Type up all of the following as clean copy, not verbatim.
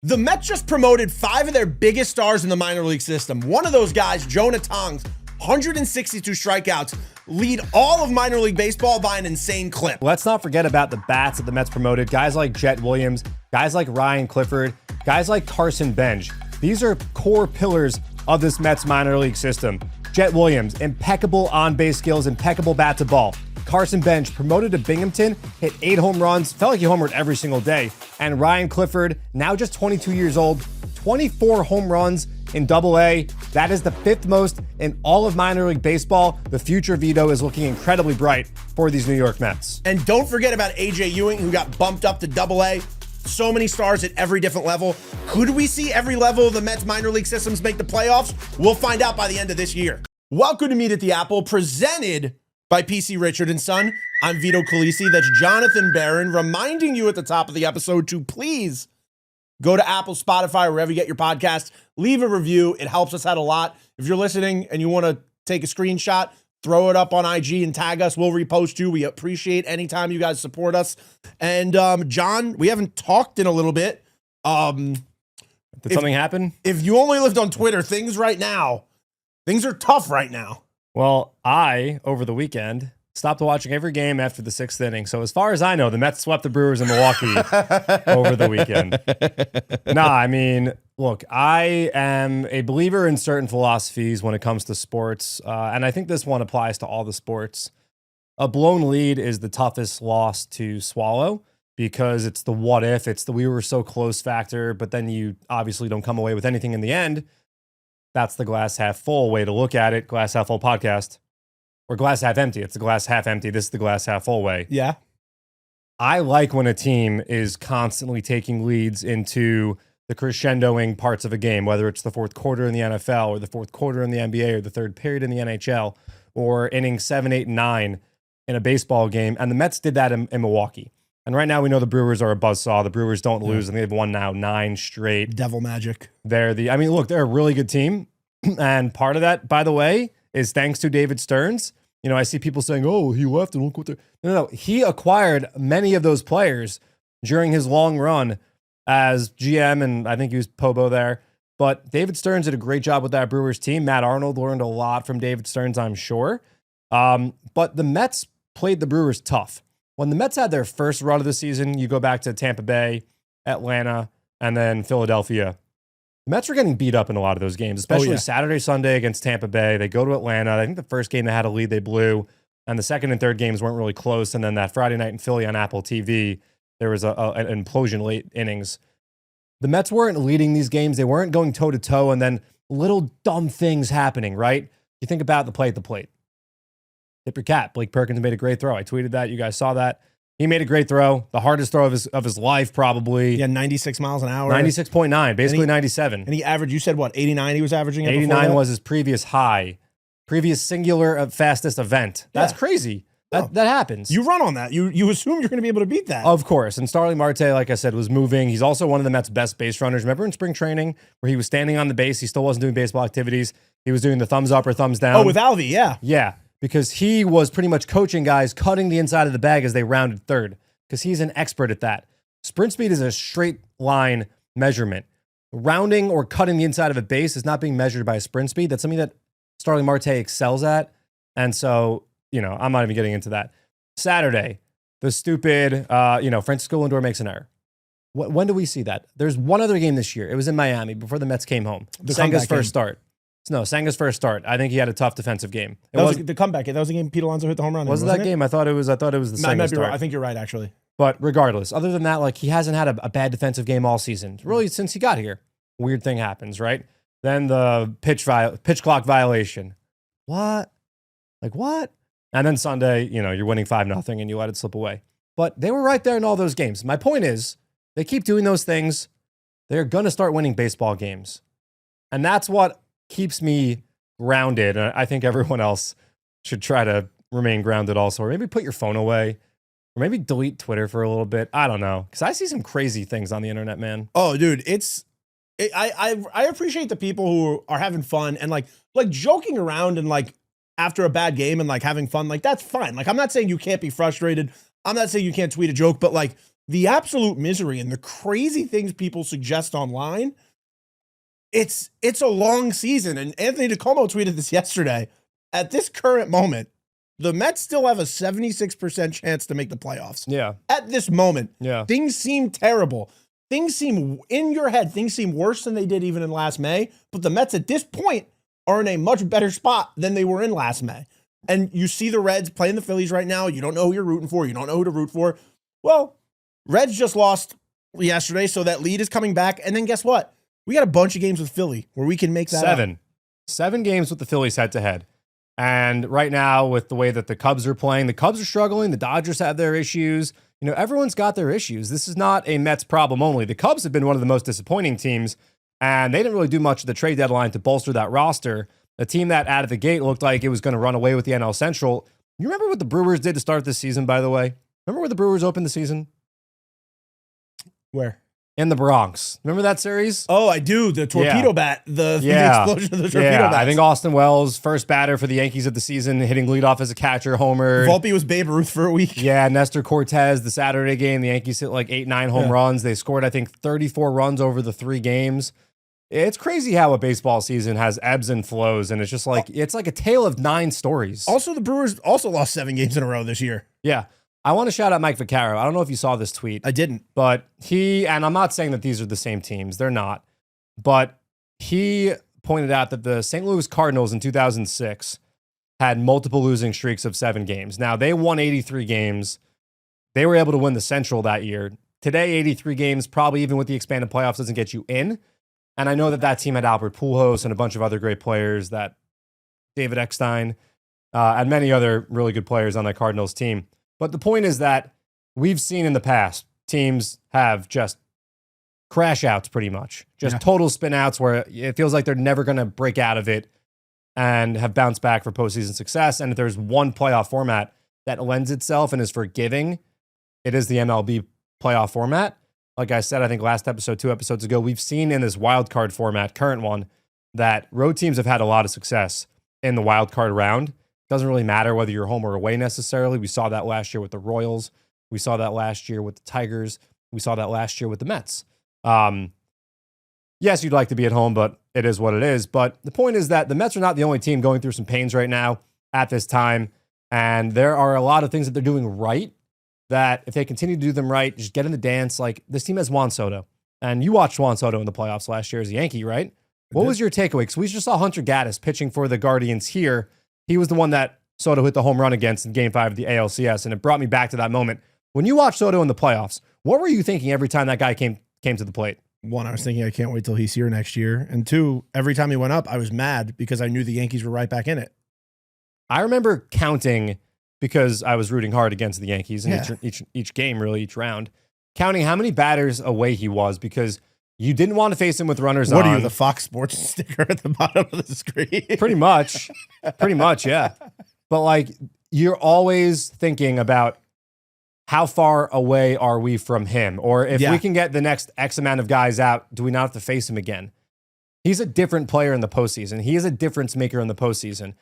The Mets just promoted 5 of their biggest stars in the minor league system. One of those guys, Jonah Tong, 162 strikeouts, lead all of minor league baseball by an insane clip. Let's not forget about the bats that the Mets promoted. Guys like Jett Williams, guys like Ryan Clifford, guys like Carson Benge. These are core pillars of this Mets minor league system. Jett Williams, impeccable on-base skills, impeccable bat to ball. Carson Benge, promoted to Binghamton, hit 8 home runs, felt like he homered every single day. And Ryan Clifford, now just 22 years old, 24 home runs in Double-A. That is the 5th most in all of minor league baseball. The future Vito is looking incredibly bright for these New York Mets. And don't forget about AJ Ewing, who got bumped up to Double-A. So many stars at every different level. Could we see every level of the Mets minor league systems make the playoffs? We'll find out by the end of this year. Welcome to Meet at the Apple, presented by PC Richard & Son. I'm Vito Calisi. That's Jonathan Barron, reminding you at the top of the episode to please go to Apple, Spotify, wherever you get your podcasts. Leave a review. It helps us out a lot. If you're listening and you want to take a screenshot, throw it up on IG and tag us. We'll repost you. We appreciate any time you guys support us. And John, we haven't talked in a little bit. Did something happen? If you only lived on Twitter, things are tough right now. Well, I, over the weekend, stopped watching every game after the 6th inning. So as far as I know, the Mets swept the Brewers in Milwaukee over the weekend. I mean, look, I am a believer in certain philosophies when it comes to sports. And I think this one applies to all the sports. A blown lead is the toughest loss to swallow because it's the what if, it's the we were so close factor, but then you obviously don't come away with anything in the end. That's the glass half full way to look at it. Glass half full podcast. Or glass half empty. It's the glass half empty. This is the glass half full way. Yeah. I like when a team is constantly taking leads into the crescendoing parts of a game, whether it's the 4th quarter in the NFL or the 4th quarter in the NBA or the 3rd period in the NHL or inning 7, 8, and 9 in a baseball game. And the Mets did that in Milwaukee. And right now we know the Brewers are a buzzsaw. The Brewers don't lose, and they've won now 9 straight. Devil magic. They're a really good team. And part of that, by the way, is thanks to David Stearns. You know, I see people saying, oh, he left and look what they're... No. He acquired many of those players during his long run as GM, and I think he was Pobo there. But David Stearns did a great job with that Brewers team. Matt Arnold learned a lot from David Stearns, I'm sure. But the Mets played the Brewers tough. When the Mets had their first run of the season, you go back to Tampa Bay, Atlanta, and then Philadelphia. The Mets were getting beat up in a lot of those games, especially Saturday, Sunday against Tampa Bay. They go to Atlanta. I think the first game they had a lead, they blew. And the second and third games weren't really close. And then that Friday night in Philly on Apple TV, there was an implosion late innings. The Mets weren't leading these games. They weren't going toe-to-toe and then little dumb things happening, right? You think about the play at the plate. Tip your cap. Blake Perkins made a great throw. I tweeted that. You guys saw that. He made a great throw. The hardest throw of his life, probably. Yeah, 96 miles an hour. 96.9, basically 97. And he averaged, you said what, 89 he was averaging? 89 was his previous high. Previous singular fastest event. That's crazy. That happens. You run on that. You assume you're going to be able to beat that. Of course. And Starling Marte, like I said, was moving. He's also one of the Mets' best base runners. Remember in spring training where he was standing on the base? He still wasn't doing baseball activities. He was doing the thumbs up or thumbs down. Oh, with Alvy, yeah. Yeah, because he was pretty much coaching guys, cutting the inside of the bag as they rounded third, because he's an expert at that. Sprint speed is a straight line measurement. Rounding or cutting the inside of a base is not being measured by a sprint speed. That's something that Starling Marte excels at. And so, I'm not even getting into that. Saturday, the stupid, Francisco Lindor makes an error. When do we see that? There's one other game this year. It was in Miami before the Mets came home. Senga's first start. No, Senga's first start. I think he had a tough defensive game. That was the comeback. That was the game Pete Alonso hit the home run. Was it that game? I thought it was the Senga start. Right. I think you're right, actually. But regardless, other than that, he hasn't had a bad defensive game all season. Really, since he got here. Weird thing happens, right? Then the pitch clock violation. What? What? And then Sunday, you're winning 5-0 and you let it slip away. But they were right there in all those games. My point is, they keep doing those things. They're going to start winning baseball games. And that's what keeps me grounded. And I think everyone else should try to remain grounded also. Or maybe put your phone away. Or maybe delete Twitter for a little bit. I don't know. Because I see some crazy things on the internet, man. Oh, dude, I appreciate the people who are having fun and like joking around and after a bad game and having fun. That's fine. I'm not saying you can't be frustrated. I'm not saying you can't tweet a joke, but the absolute misery and the crazy things people suggest online, it's a long season. And Anthony DiComo tweeted this yesterday. At this current moment, the Mets still have a 76% chance to make the playoffs. Yeah. At this moment, Yeah. things seem terrible. Things seem, in your head, things seem worse than they did even in last May. But the Mets at this point are in a much better spot than they were in last May. And you see the Reds playing the Phillies right now. You don't know who you're rooting for. You don't know who to root for. Well, Reds just lost yesterday, so that lead is coming back. And then guess what? We got a bunch of games with Philly where we can make that up. 7 games with the Phillies head-to-head. And right now, with the way that the Cubs are playing, the Cubs are struggling. The Dodgers have their issues. You know, everyone's got their issues. This is not a Mets problem only. The Cubs have been one of the most disappointing teams, and they didn't really do much at the trade deadline to bolster that roster. A team that out of the gate looked like it was going to run away with the NL Central. You remember what the Brewers did to start this season, by the way? Remember where the Brewers opened the season? Where? In the Bronx. Remember that series? Oh, I do. The torpedo bat. The explosion of the torpedo bat. I think Austin Wells, first batter for the Yankees of the season, hitting leadoff as a catcher, homer. Volpe was Babe Ruth for a week. Yeah, Nestor Cortez, the Saturday game, the Yankees hit like 8-9 home runs. They scored, I think, 34 runs over the 3 games. It's crazy how a baseball season has ebbs and flows, and it's just like, it's like a tale of 9 stories. Also, the Brewers also lost 7 games in a row this year. Yeah. I want to shout out Mike Vaccaro. I don't know if you saw this tweet. I didn't. But and I'm not saying that these are the same teams. They're not. But he pointed out that the St. Louis Cardinals in 2006 had multiple losing streaks of 7 games. Now, they won 83 games. They were able to win the Central that year. Today, 83 games, probably even with the expanded playoffs, doesn't get you in. And I know that team had Albert Pujols and a bunch of other great players, that David Eckstein, and many other really good players on that Cardinals team. But the point is that we've seen in the past, teams have just crash outs pretty much. Just total spin outs where it feels like they're never going to break out of it and have bounced back for postseason success. And if there's one playoff format that lends itself and is forgiving, it is the MLB playoff format. Like I said, I think last episode, 2 episodes ago, we've seen in this wild card format, current one, that road teams have had a lot of success in the wild card round. Doesn't really matter whether you're home or away necessarily. We saw that last year with the Royals. We saw that last year with the Tigers. We saw that last year with the Mets. Yes, you'd like to be at home, but it is what it is. But the point is that the Mets are not the only team going through some pains right now at this time. And there are a lot of things that they're doing right that if they continue to do them right, just get in the dance. Like this team has Juan Soto. And you watched Juan Soto in the playoffs last year as a Yankee, right? What was your takeaway? Because we just saw Hunter Gaddis pitching for the Guardians here. He was the one that Soto hit the home run against in Game 5 of the ALCS, and it brought me back to that moment. When you watch Soto in the playoffs, what were you thinking every time that guy came to the plate? 1, I was thinking I can't wait till he's here next year. And 2, every time he went up, I was mad because I knew the Yankees were right back in it. I remember counting, because I was rooting hard against the Yankees in each game, really, each round, counting how many batters away he was because you didn't want to face him with runners on. What are you, the Fox Sports sticker at the bottom of the screen? Pretty much, yeah. But like, you're always thinking about how far away are we from him? Or if we can get the next X amount of guys out, do we not have to face him again? He's a different player in the postseason. He is a difference maker in the postseason.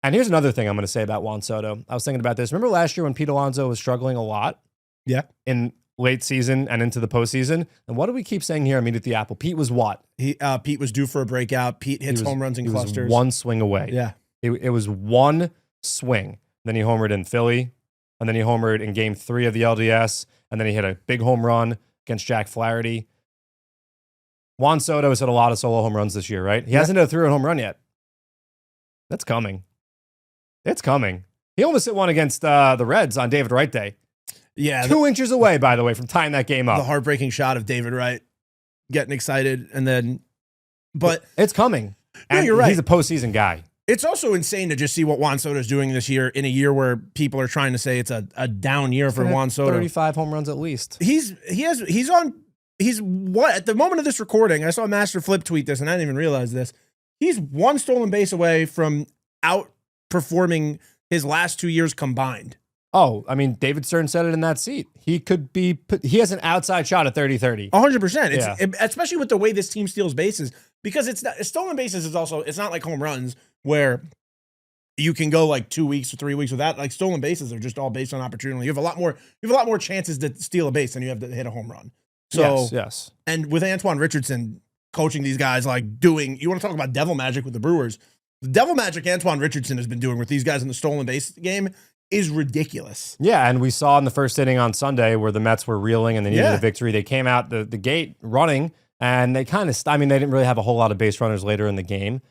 And here's another thing I'm going to say about Juan Soto. I was thinking about this. Remember last year when Pete Alonso was struggling a lot? Yeah. In late season and into the postseason. And what do we keep saying here? I mean, at the Apple, Pete was what? Pete was due for a breakout. Pete hits home runs in clusters. Was one swing away. Yeah. It was one swing. Then he homered in Philly, and then he homered in Game 3 of the LDS, and then he hit a big home run against Jack Flaherty. Juan Soto has hit a lot of solo home runs this year, right? He hasn't hit a 3-run home run yet. That's coming. It's coming. He almost hit one against the Reds on David Wright Day. Yeah. 2 inches away, by the way, from tying that game up. The heartbreaking shot of David Wright getting excited, and then, but it's coming. And you're right. He's a postseason guy. It's also insane to just see what Juan Soto's doing this year in a year where people are trying to say it's a down year for Juan Soto. 35 home runs at least. He's what at the moment of this recording, I saw Master Flip tweet this and I didn't even realize this. He's 1 stolen base away from outperforming his last 2 years combined. Oh, I mean, David Stern said it in that seat. He has an outside shot at 30-30. 100%. Especially with the way this team steals bases, because stolen bases is also, it's not like home runs where you can go like 2 weeks or 3 weeks without, like, stolen bases are just all based on opportunity. You have a lot more chances to steal a base than you have to hit a home run. So yes. And with Antoine Richardson coaching these guys, like doing, you want to talk about devil magic with the Brewers. The devil magic Antoine Richardson has been doing with these guys in the stolen base game is ridiculous. Yeah, and we saw in the first inning on Sunday where the Mets were reeling and they needed a victory. They came out the gate running, and they kind of, they didn't really have a whole lot of base runners later in the game.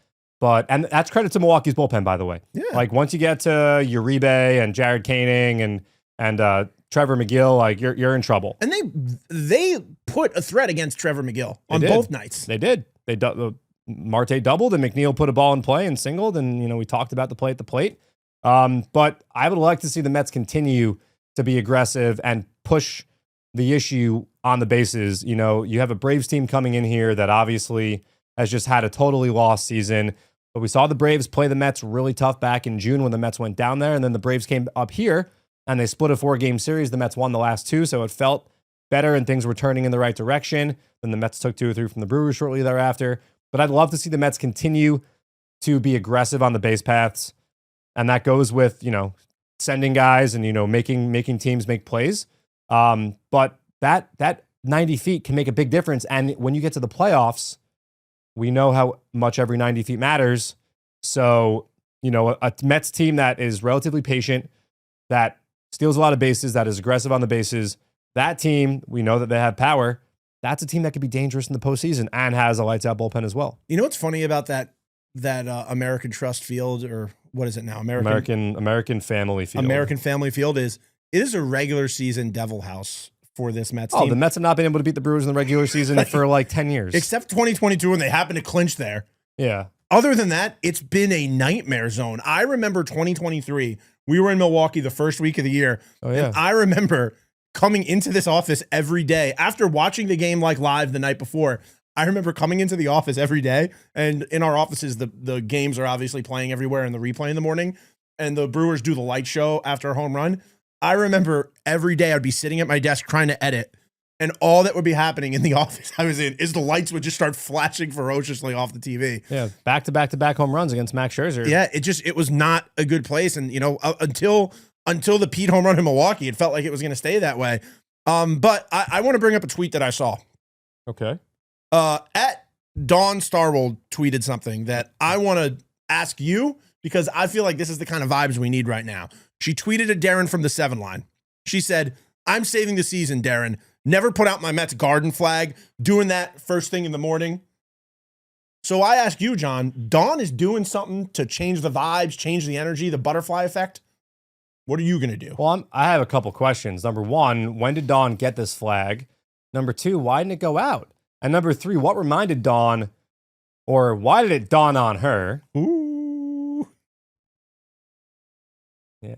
And that's credit to Milwaukee's bullpen, by the way. Yeah. Like, once you get to Uribe and Jared Koenig and Trevor McGill, like, you're in trouble. And they put a threat against Trevor McGill on both nights. They did. Marte doubled and McNeil put a ball in play and singled, and we talked about the play at the plate. But I would like to see the Mets continue to be aggressive and push the issue on the bases. You have a Braves team coming in here that obviously has just had a totally lost season. But we saw the Braves play the Mets really tough back in June when the Mets went down there, and then the Braves came up here and they split a 4-game series. The Mets won the last 2, so it felt better and things were turning in the right direction. Then the Mets took 2 or 3 from the Brewers shortly thereafter. But I'd love to see the Mets continue to be aggressive on the base paths. And that goes with, sending guys and, making teams make plays. But that 90 feet can make a big difference. And when you get to the playoffs, we know how much every 90 feet matters. So, a Mets team that is relatively patient, that steals a lot of bases, that is aggressive on the bases, that team, we know that they have power. That's a team that could be dangerous in the postseason and has a lights out bullpen as well. You know what's funny about that American Trust Field, or what is it now? American Family Field. American Family Field it is a regular season devil house for this Mets team. The Mets have not been able to beat the Brewers in the regular season for like 10 years. Except 2022 when they happened to clinch there. Yeah. Other than that, it's been a nightmare zone. I remember 2023, we were in Milwaukee the first week of the year. Oh, yeah. And I remember coming into this office every day after watching the game like live the night before. I remember coming into the office every day, and in our offices, the games are obviously playing everywhere in the replay in the morning, and the Brewers do the light show after a home run. I remember every day I'd be sitting at my desk trying to edit, and all that would be happening in the office I was in is the lights would just start flashing ferociously off the TV. Yeah, back-to-back home runs against Max Scherzer. Yeah, it was not a good place, and until the Pete home run in Milwaukee, it felt like it was going to stay that way. But I want to bring up a tweet that I saw. Okay. At Dawn Starwold tweeted something that I want to ask you, because I feel like this is the kind of vibes we need right now. She tweeted at Darren from the 7 line. She said, "I'm saving the season, Darren. Never put out my Mets garden flag. Doing that first thing in the morning." So I ask you, John, Dawn is doing something to change the vibes, change the energy, the butterfly effect. What are you going to do? Well, I have a couple questions. Number 1, when did Dawn get this flag? Number 2, why didn't it go out? And number 3, what reminded Dawn, or why did it dawn on her? Ooh. Yeah.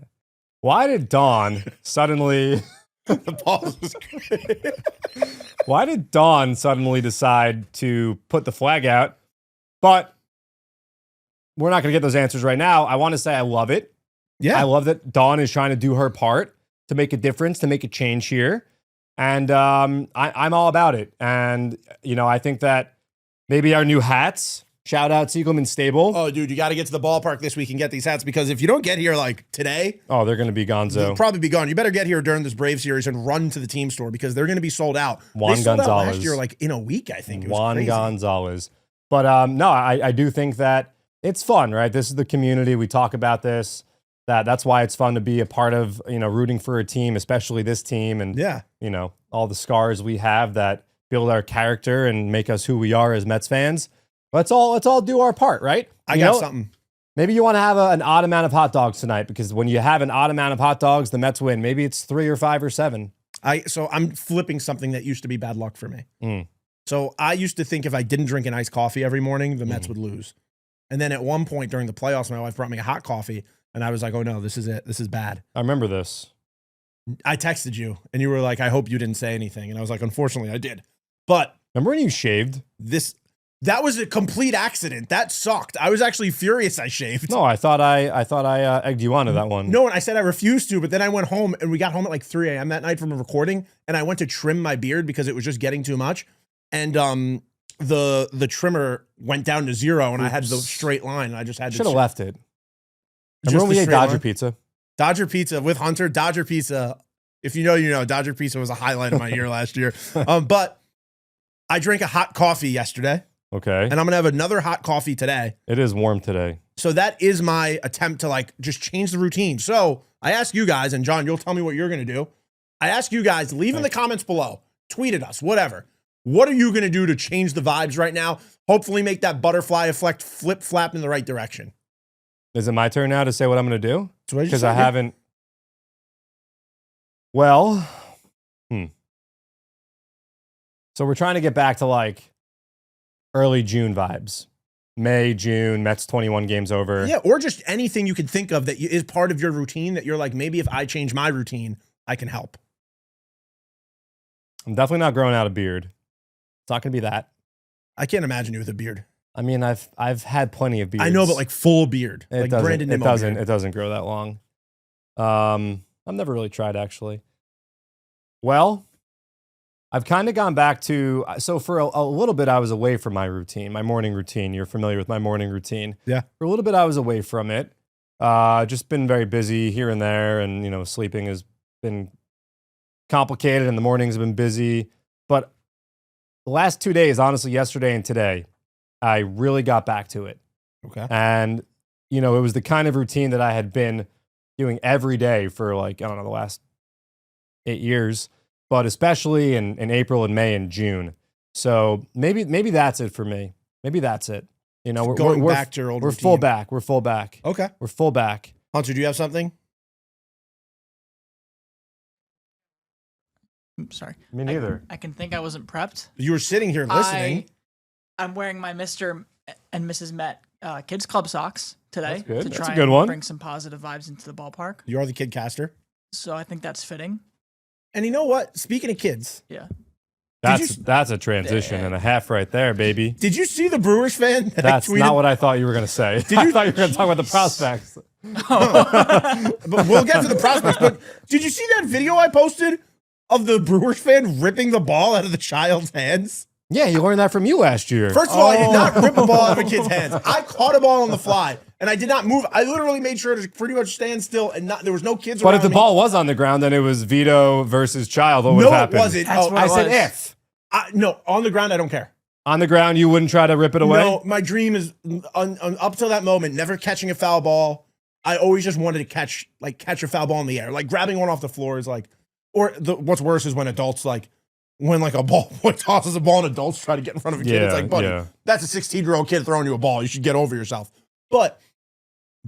Why did Dawn suddenly... The pause was great. Why did Dawn suddenly decide to put the flag out? But we're not going to get those answers right now. I want to say I love it. Yeah. I love that Dawn is trying to do her part to make a difference, to make a change here. And I'm all about it. And, I think that maybe our new hats, shout out Siegelman Stable. Oh, dude, you got to get to the ballpark this week and get these hats, because if you don't get here like today, they're going to be gonzo. They'll probably be gone. You better get here during this Brave series and run to the team store, because they're going to be sold out. Juan they sold Gonzalez. out last year, like in a week, I think. It was Juan crazy. Gonzalez. But no, I do think that it's fun, right? This is the community. We talk about this. That's why it's fun to be a part of, rooting for a team, especially this team. And, all the scars we have that build our character and make us who we are as Mets fans. Let's all do our part, right? I got something. Maybe you want to have an odd amount of hot dogs tonight, because when you have an odd amount of hot dogs, the Mets win. Maybe it's 3 or 5 or 7. So I'm flipping something that used to be bad luck for me. Mm. So I used to think if I didn't drink an iced coffee every morning, the Mets would lose. And then at one point during the playoffs, my wife brought me a hot coffee, and I was like, oh no, this is it. This is bad. I remember this. I texted you, and you were like, I hope you didn't say anything. And I was like, unfortunately, I did. But remember when you shaved? That was a complete accident. That sucked. I was actually furious I shaved. No, I thought I egged you onto that one. No, and I said I refused to, but then I went home, and we got home at like 3 a.m. that night from a recording, and I went to trim my beard because it was just getting too much. And the trimmer went down to 0, and I had the straight line, and I just had to... Should have left it. Remember when we the ate straight Dodger line. pizza? Dodger pizza with Hunter. Dodger pizza. If you know, you know. Dodger pizza was a highlight of my year last year. But I drank a hot coffee yesterday, Okay. and I'm gonna have another hot coffee today. It is warm today. So that is my attempt to like just change the routine. So I ask you guys, and John, you'll tell me what you're gonna do. I ask you guys, leave in the comments below, tweet at us, whatever. What are you gonna do to change the vibes right now? Hopefully, make that butterfly effect flip flap in the right direction. Is it my turn now to say what I'm going to do? So what did you Because say? I haven't. Well, So we're trying to get back to like early June vibes. May, June, Mets 21 games over. Yeah, or just anything you could think of that is part of your routine that you're like, maybe if I change my routine, I can help. I'm definitely not growing out a beard. It's not going to be that. I can't imagine you with a beard. I mean, I've had plenty of beards. I know, but like full beard. It like doesn't, Brandon it Nimmo doesn't, beard. it doesn't grow that long. I've never really tried actually. Well, I've kind of gone back to, so for a little bit I was away from my routine, my morning routine. You're familiar with my morning routine. Yeah. For a little bit I was away from it. Just been very busy here and there, and you know, sleeping has been complicated and the mornings have been busy. But the last 2 days, honestly, yesterday and today, I really got back to it. Okay. And, you know, it was the kind of routine that I had been doing every day for like, I don't know, the last 8 years, but especially in April and May and June. So maybe that's it for me. Maybe that's it. You know, Going back to your old We're routine. full back. We're full back. Okay. We're full back. Hunter, do you have something? Oops, sorry. Me neither. I can think I wasn't prepped. You were sitting here listening. I'm wearing my Mr. and Mrs. Met Kids Club socks today That's good. to That's try a good and one. bring some positive vibes into the ballpark. You are the kid caster. So I think that's fitting. And you know what? Speaking of kids, Yeah. That's a transition and a half right there, baby. did you see the Brewers fan that That's I tweeted? not what I thought you were going to say. I thought you were going to talk about the prospects. But we'll get to the prospects. But did you see that video I posted of the Brewers fan ripping the ball out of the child's hands? Yeah, you learned that from you last year. First of all, I did not rip a ball out of a kid's hands. I caught a ball on the fly, and I did not move. I literally made sure to pretty much stand still, and there was no kids But around if the me. ball was on the ground, then it was Vito versus Child. What would No, it happen? wasn't. That's what I it said was. if. No, on the ground, I don't care. On the ground, you wouldn't try to rip it away? No, my dream is up till that moment, never catching a foul ball. I always just wanted to catch a foul ball in the air. Like grabbing one off the floor is like, what's worse is when adults when a ball boy tosses a ball and adults try to get in front of a kid. It's like, buddy, that's a 16-year-old kid throwing you a ball. You should get over yourself. But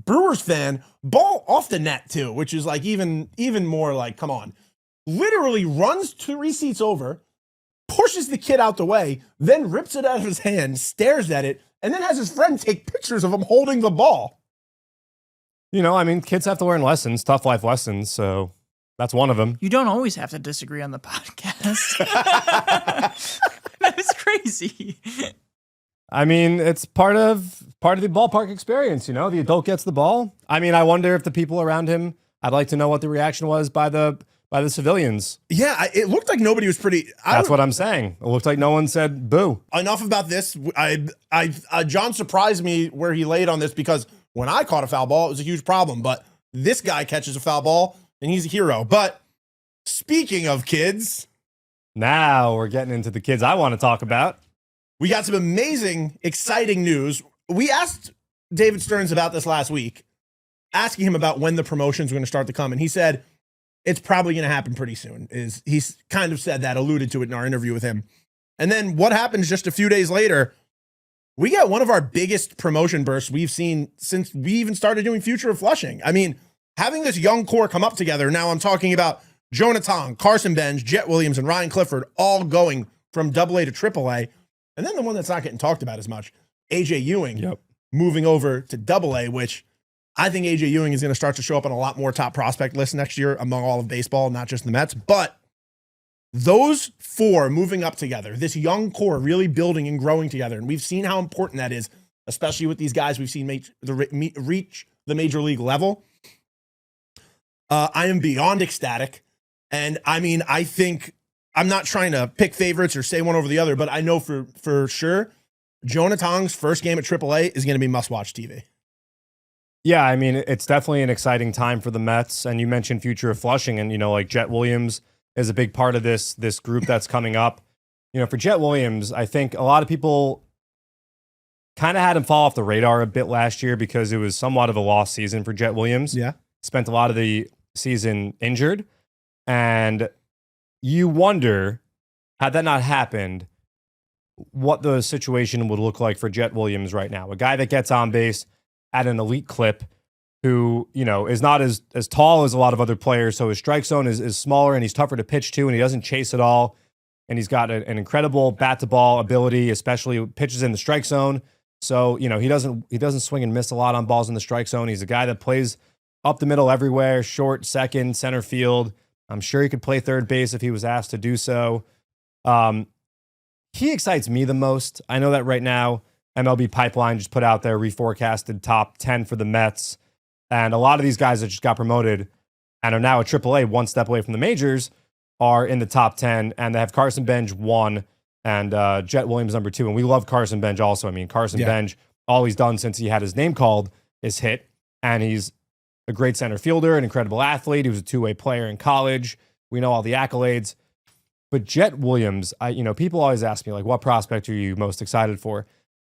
Brewers fan, ball off the net too, which is like even more like, come on. Literally runs 3 seats over, pushes the kid out the way, then rips it out of his hand, stares at it, and then has his friend take pictures of him holding the ball. You know, I mean, kids have to learn lessons, tough life lessons, so that's one of them. You don't always have to disagree on the podcast. That is crazy. I mean, it's part of the ballpark experience, you know? The adult gets the ball. I mean, I wonder if the people around him, I'd like to know what the reaction was by the civilians. Yeah, it looked like nobody was pretty. That's what I'm saying. It looked like no one said boo. Enough about this. John surprised me where he laid on this because when I caught a foul ball, it was a huge problem. But this guy catches a foul ball and he's a hero. But speaking of kids, Now we're getting into the kids I want to talk about. we got some amazing, exciting news. We asked David Stearns about this last week, asking him about when the promotions were going to start to come. And he said, it's probably going to happen pretty soon. He's kind of said that, alluded to it in our interview with him. And then what happens just a few days later, we got one of our biggest promotion bursts we've seen since we even started doing Future of Flushing. I mean, having this young core come up together. Now I'm talking about Jonah Tong, Carson Benge, Jett Williams, and Ryan Clifford all going from AA to AAA. And then the one that's not getting talked about as much, AJ Ewing, moving over to AA, which I think AJ Ewing is going to start to show up on a lot more top prospect lists next year among all of baseball, not just the Mets. But those four moving up together, this young core really building and growing together, and we've seen how important that is, especially with these guys we've seen reach the major league level. I am beyond ecstatic. And I mean, I think, I'm not trying to pick favorites or say one over the other, but I know for sure, Jonah Tong's first game at AAA is going to be must-watch TV. Yeah, I mean, it's definitely an exciting time for the Mets. And you mentioned future of Flushing, and like Jett Williams is a big part of this group that's coming up. For Jett Williams, I think a lot of people kind of had him fall off the radar a bit last year because it was somewhat of a lost season for Jett Williams. Yeah. Spent a lot of the season injured. And you wonder, had that not happened, what the situation would look like for Jett Williams right now. A guy that gets on base at an elite clip who, is not as tall as a lot of other players. So his strike zone is smaller and he's tougher to pitch to and he doesn't chase at all. And he's got an incredible bat to ball ability, especially pitches in the strike zone. So, he doesn't swing and miss a lot on balls in the strike zone. He's a guy that plays up the middle everywhere, short, second, center field. I'm sure he could play third base if he was asked to do so. He excites me the most. I know that right now, MLB Pipeline just put out their reforecasted top 10 for the Mets. And a lot of these guys that just got promoted and are now at AAA, one step away from the majors, are in the top 10. And they have Carson Benge 1 and Jett Williams number 2. And we love Carson Benge also. I mean, Carson Benge, all he's done since he had his name called is hit. And he's a great center fielder, an incredible athlete. He was a two-way player in college. We know all the accolades. But Jett Williams, people always ask me, like, what prospect are you most excited for?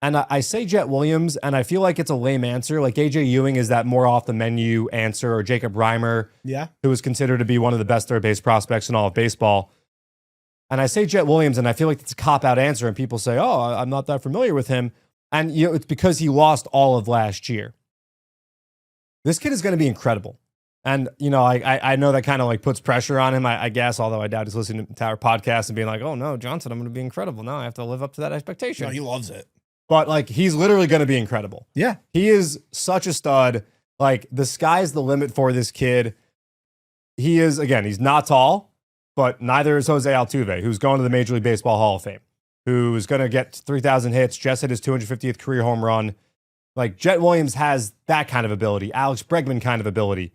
And I say Jett Williams, and I feel like it's a lame answer. Like AJ Ewing is that more off the menu answer, or Jacob Reimer, who is considered to be one of the best third base prospects in all of baseball. And I say Jett Williams, and I feel like it's a cop-out answer, and people say, oh, I'm not that familiar with him. And it's because he lost all of last year. This kid is going to be incredible. And, I know that kind of like puts pressure on him, I guess, although I doubt he's listening to our podcast and being like, oh, no, Johnson, I'm going to be incredible. No, I have to live up to that expectation. No, he loves it. But, like, he's literally going to be incredible. Yeah. He is such a stud. Like, the sky's the limit for this kid. He is, again, he's not tall, but neither is Jose Altuve, who's going to the Major League Baseball Hall of Fame, who's going to get 3,000 hits, just hit his 250th career home run. Like, Jett Williams has that kind of ability, Alex Bregman kind of ability.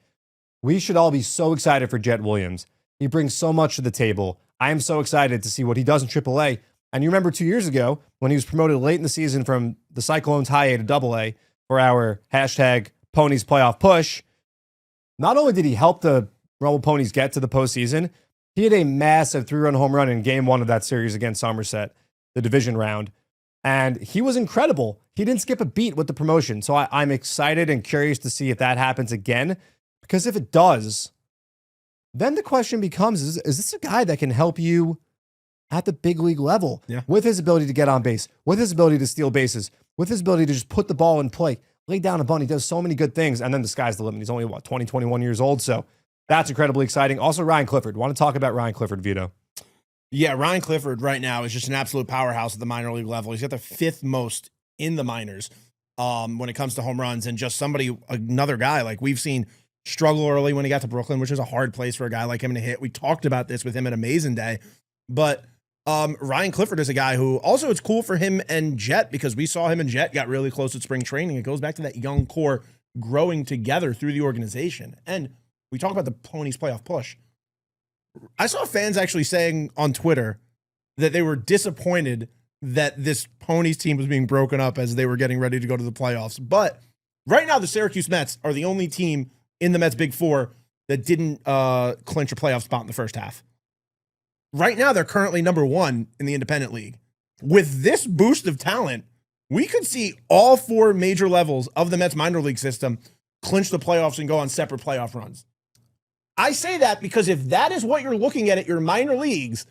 We should all be so excited for Jett Williams. He brings so much to the table. I am so excited to see what he does in AAA. And you remember 2 years ago when he was promoted late in the season from the Cyclones high A to AA for our hashtag Ponies playoff push. Not only did he help the Rebel Ponies get to the postseason, he had a massive 3-run home run in game 1 of that series against Somerset, the division round. And he was incredible. He didn't skip a beat with the promotion. So I'm excited and curious to see if that happens again. Because if it does, then the question becomes, is this a guy that can help you at the big league level with his ability to get on base, with his ability to steal bases, with his ability to just put the ball in play, lay down a bunt. He does so many good things. And then the sky's the limit. He's only, 20, 21 years old. So that's incredibly exciting. Also, Ryan Clifford. Want to talk about Ryan Clifford, Vito? Yeah, Ryan Clifford right now is just an absolute powerhouse at the minor league level. He's got the 5th most in the minors when it comes to home runs, and just another guy like we've seen struggle early when he got to Brooklyn, which is a hard place for a guy like him to hit. We talked about this with him at Amazing Day, but Ryan Clifford is a guy who also it's cool for him and Jett because we saw him and Jett got really close at spring training. It goes back to that young core growing together through the organization. And we talk about the Ponies playoff push. I saw fans actually saying on Twitter that they were disappointed that this Ponies team was being broken up as they were getting ready to go to the playoffs. But right now, the Syracuse Mets are the only team in the Mets Big Four that didn't clinch a playoff spot in the first half. Right now, they're currently number 1 in the independent league. With this boost of talent, we could see all 4 major levels of the Mets minor league system clinch the playoffs and go on separate playoff runs. I say that because if that is what you're looking at your minor leagues,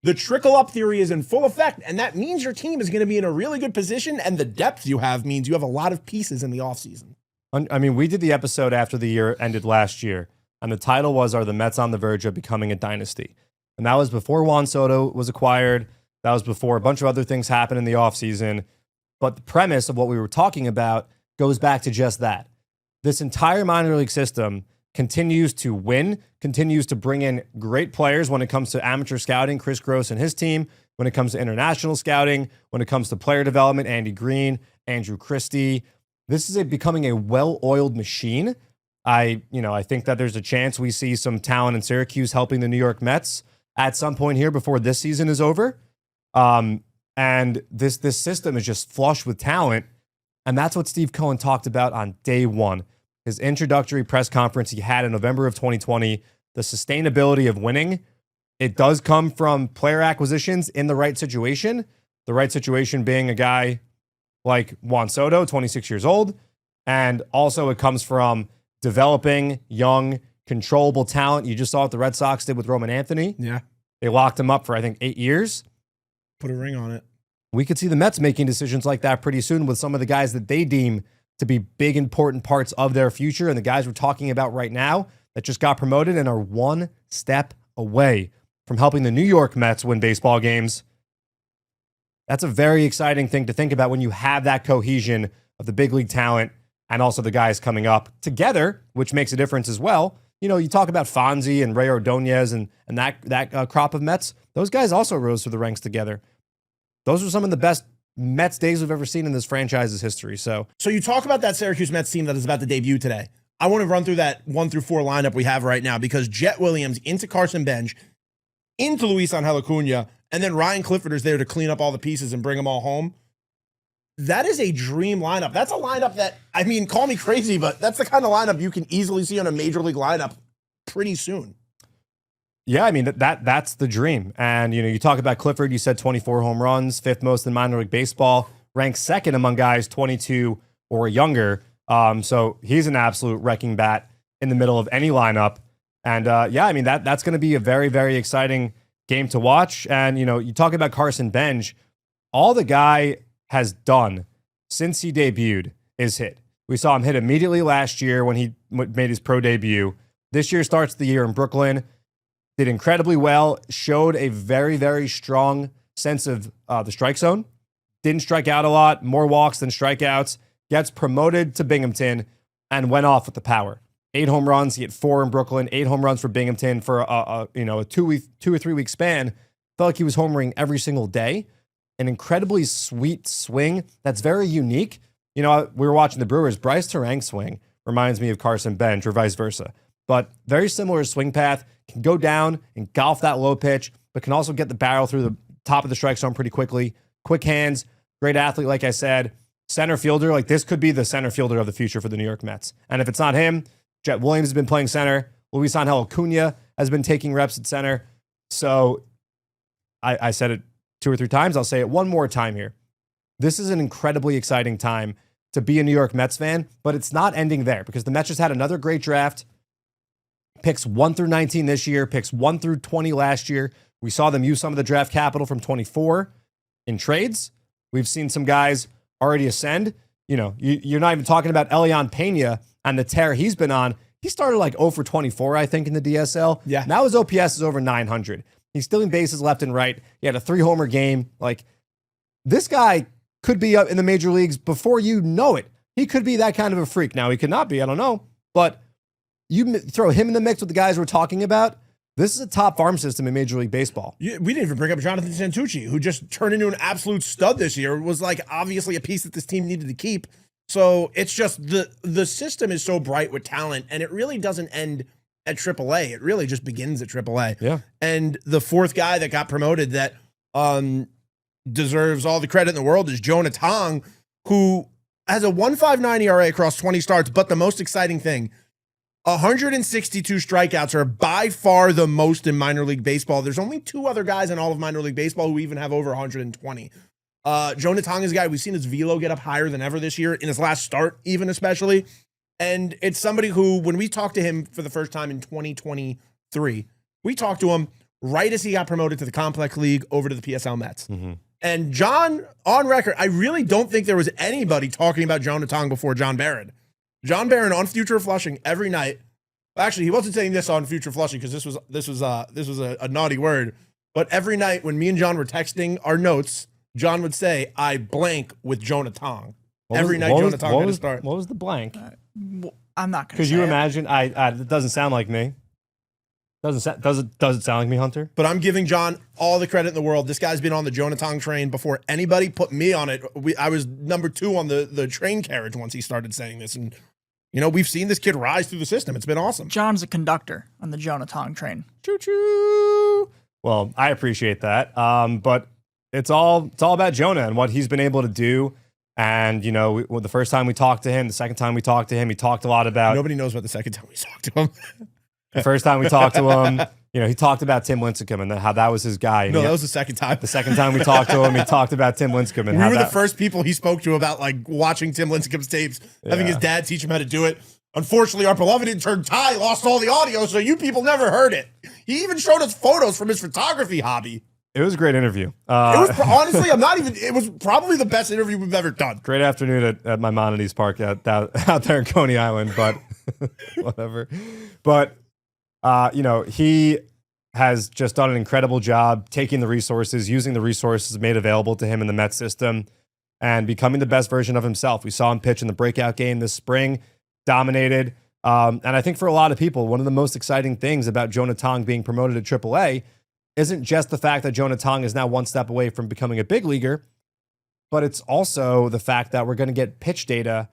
the trickle-up theory is in full effect, and that means your team is going to be in a really good position, and the depth you have means you have a lot of pieces in the offseason. I mean, we did the episode after the year ended last year, and the title was, Are the Mets on the Verge of Becoming a Dynasty? And that was before Juan Soto was acquired. That was before a bunch of other things happened in the offseason. But the premise of what we were talking about goes back to just that. This entire minor league system continues to win, continues to bring in great players when it comes to amateur scouting, Chris Gross and his team, when it comes to international scouting, when it comes to player development, Andy Green, Andrew Christie. This is becoming a well-oiled machine. I think that there's a chance we see some talent in Syracuse helping the New York Mets at some point here before this season is over. And this system is just flush with talent. And that's what Steve Cohen talked about on day 1. his introductory press conference he had in November of 2020, the sustainability of winning, it does come from player acquisitions in the right situation. The right situation being a guy like Juan Soto, 26 years old. And also it comes from developing young, controllable talent. You just saw what the Red Sox did with Roman Anthony. Yeah. They locked him up for, I think, 8 years. Put a ring on it. We could see the Mets making decisions like that pretty soon with some of the guys that they deem to be big, important parts of their future. And the guys we're talking about right now that just got promoted and are one step away from helping the New York Mets win baseball games. That's a very exciting thing to think about when you have that cohesion of the big league talent and also the guys coming up together, which makes a difference as well. You know, you talk about Fonzie and Ray Ordonez and that crop of Mets. Those guys also rose through the ranks together. Those are some of the best Mets days we've ever seen in this franchise's history. So you talk about that Syracuse Mets team that is about to debut today. I want to run through that 1 through 4 lineup we have right now because Jett Williams into Carson Benge, into Luis Angel Acuna, and then Ryan Clifford is there to clean up all the pieces and bring them all home. That is a dream lineup. That's a lineup that, I mean, call me crazy, but that's the kind of lineup you can easily see on a major league lineup pretty soon. yeah, I mean, that's the dream. And, you know, you talk about Clifford, you said 24 home runs, 5th most in minor league baseball, ranked 2nd among guys 22 or younger. So he's an absolute wrecking bat in the middle of any lineup. And yeah, I mean, that's going to be a very, very exciting game to watch. And, you know, you talk about Carson Benge, all the guy has done since he debuted is hit. We saw him hit immediately last year when he made his pro debut. This year starts the year in Brooklyn, did incredibly well, showed a very, very strong sense of the strike zone. Didn't strike out a lot, more walks than strikeouts. Gets promoted to Binghamton and went off with the power. 8 home runs. He hit 4 in Brooklyn. 8 home runs for Binghamton for a 2 or 3 week span. Felt like he was homering every single day. An incredibly sweet swing that's very unique. You know, we were watching the Brewers. Bryce Terang's swing reminds me of Carson Benge or vice versa. But very similar swing path. Can go down and golf that low pitch, but can also get the barrel through the top of the strike zone pretty quickly. Quick hands. Great athlete, like I said. Center fielder. Like, this could be the center fielder of the future for the New York Mets. And if it's not him, Jett Williams has been playing center. Luis Angel Acuna has been taking reps at center. So I said it 2 or 3 times. I'll say it one more time here. This is an incredibly exciting time to be a New York Mets fan, but it's not ending there because the Mets just had another great draft. Picks 1 through 19 this year, picks 1 through 20 last year. We saw them use some of the draft capital from 24 in trades. We've seen some guys already ascend. You know, you're not even talking about Elian Pena and the tear he's been on. He started like 0 for 24, I think, in the DSL. Yeah. Now his OPS is over 900. He's stealing bases left and right. He had a 3-homer game. Like, this guy could be up in the major leagues before you know it. He could be that kind of a freak. Now, he could not be. I don't know. But you throw him in the mix with the guys we're talking about, this is a top farm system in Major League Baseball. We didn't even bring up Jonathan Santucci, who just turned into an absolute stud this year. Was like obviously a piece that this team needed to keep. So it's just the system is so bright with talent, and it really doesn't end at AAA. It really just begins at AAA. Yeah. And the 4th guy that got promoted that deserves all the credit in the world is Jonah Tong, who has a 1.59 ERA across 20 starts. But the most exciting thing, 162 strikeouts are by far the most in minor league baseball. There's only 2 other guys in all of minor league baseball who even have over 120. Jonah Tong is a guy, we've seen his velo get up higher than ever this year, in his last start even especially. And it's somebody who, when we talked to him for the first time in 2023, we talked to him right as he got promoted to the Complex League over to the PSL Mets. Mm-hmm. And John, on record, I really don't think there was anybody talking about Jonah Tong before John Barron. John Barron on Future of Flushing every night. Actually, he wasn't saying this on Future Flushing because this was a naughty word. But every night when me and John were texting our notes, John would say, "I blank with Jonah Tong." Every night Jonah Tong had to start. What was the blank? I'm not going to. Could you imagine? It doesn't sound like me. Does it sound like me, Hunter? But I'm giving John all the credit in the world. This guy's been on the Jonah Tong train before anybody put me on it. I was number 2 on the train carriage once he started saying this. And, you know, we've seen this kid rise through the system. It's been awesome. John's a conductor on the Jonah Tong train. Choo-choo. Well, I appreciate that. But it's all about Jonah and what he's been able to do And, the first time we talked to him, the second time we talked to him, he talked a lot about. Nobody knows about the second time we talked to him. The first time we talked to him, he talked about Tim Lincecum and how that was his guy. And No, that was the second time. the second time we talked to him, he talked about Tim Lincecum. And We how were the that, first people he spoke to about like watching Tim Lincecum's tapes, having his dad teach him how to do it. Unfortunately, our beloved intern Ty lost all the audio, so you people never heard it. He even showed us photos from his photography hobby. It was a great interview. It was honestly, it was probably the best interview we've ever done. Great afternoon at Maimonides Park out there in Coney Island, but whatever. But, he has just done an incredible job taking the resources, using the resources made available to him in the Mets system, and becoming the best version of himself. We saw him pitch in the breakout game this spring, dominated. And I think for a lot of people, one of the most exciting things about Jonah Tong being promoted to AAA isn't just the fact that Jonah Tong is now one step away from becoming a big leaguer, but it's also the fact that we're going to get pitch data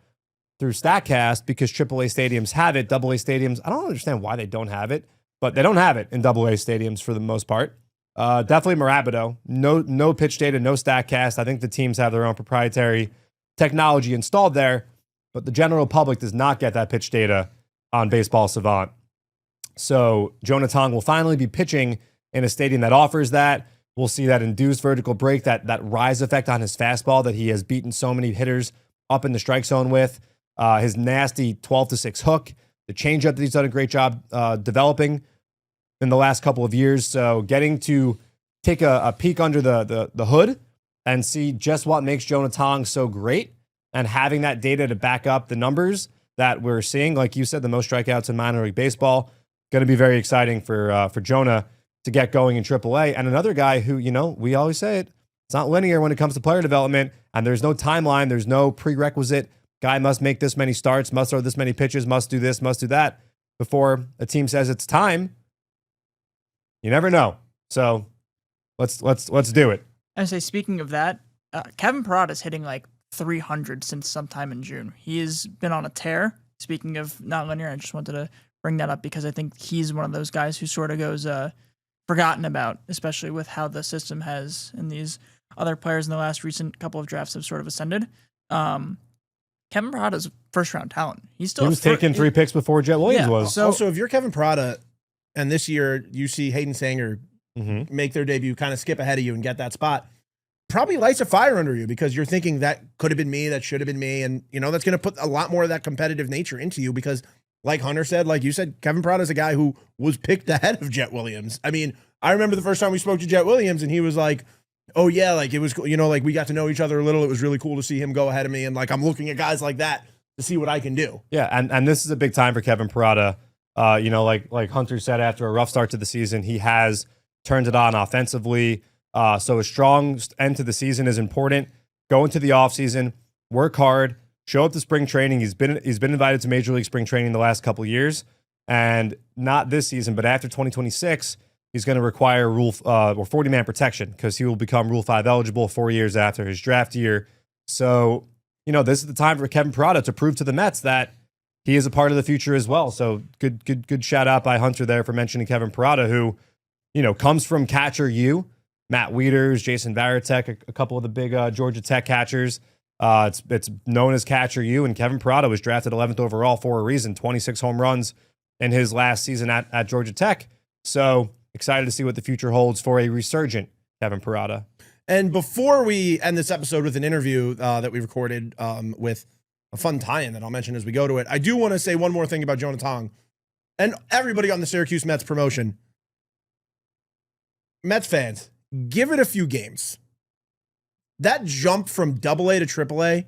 through StatCast because AAA stadiums have it. AA stadiums, I don't understand why they don't have it, but they don't have it in AA stadiums for the most part. Definitely Marabido. No pitch data, no StatCast. I think the teams have their own proprietary technology installed there, but the general public does not get that pitch data on Baseball Savant. So Jonah Tong will finally be pitching in a stadium that offers that. We'll see that induced vertical break, that rise effect on his fastball that he has beaten so many hitters up in the strike zone with. His nasty 12-6 hook, the changeup that he's done a great job developing in the last couple of years. So getting to take a peek under the hood and see just what makes Jonah Tong so great, and having that data to back up the numbers that we're seeing, like you said, the most strikeouts in minor league baseball, going to be very exciting for Jonah to get going in AAA. And another guy who, we always say it, it's not linear when it comes to player development, and there's no timeline, there's no prerequisite. Guy must make this many starts, must throw this many pitches, must do this, must do that before a team says it's time. You never know. So let's do it. I say, speaking of that, Kevin Parada is hitting like 300 since sometime in June. He has been on a tear. Speaking of not linear, I just wanted to bring that up because I think he's one of those guys who sort of goes forgotten about, especially with how the system has, and these other players in the last recent couple of drafts have sort of ascended. Kevin Parada's first round talent. He was taking 3 picks before Jett Williams was. So also, if you're Kevin Parada, and this year you see Hayden Sanger make their debut, kind of skip ahead of you and get that spot, probably lights a fire under you because you're thinking that could have been me, that should have been me, and that's going to put a lot more of that competitive nature into you because, like Hunter said, like you said, Kevin Parada is a guy who was picked ahead of Jett Williams. I mean, I remember the first time we spoke to Jett Williams, and he was like, oh yeah, like it was, like we got to know each other a little. It was really cool to see him go ahead of me. And like, I'm looking at guys like that to see what I can do. Yeah. And this is a big time for Kevin Parada. Like Hunter said, after a rough start to the season, he has turned it on offensively. So a strong end to the season is important. Go into the offseason, work hard, show up to spring training. He's been invited to Major League spring training the last couple of years, and not this season, but after 2026, he's going to require Rule 40-man protection because he will become Rule 5 eligible 4 years after his draft year. So, this is the time for Kevin Parada to prove to the Mets that he is a part of the future as well. So good shout out by Hunter there for mentioning Kevin Parada, who, comes from catcher U, Matt Wieters, Jason Varitek, a couple of the big Georgia Tech catchers. It's known as catcher U, and Kevin Parada was drafted 11th overall for a reason, 26 home runs in his last season at Georgia Tech. So excited to see what the future holds for a resurgent Kevin Parada. And before we end this episode with an interview that we recorded with a fun tie-in that I'll mention as we go to it, I do want to say one more thing about Jonah Tong and everybody on the Syracuse Mets promotion. Mets fans, give it a few games. That jump from AA to AAA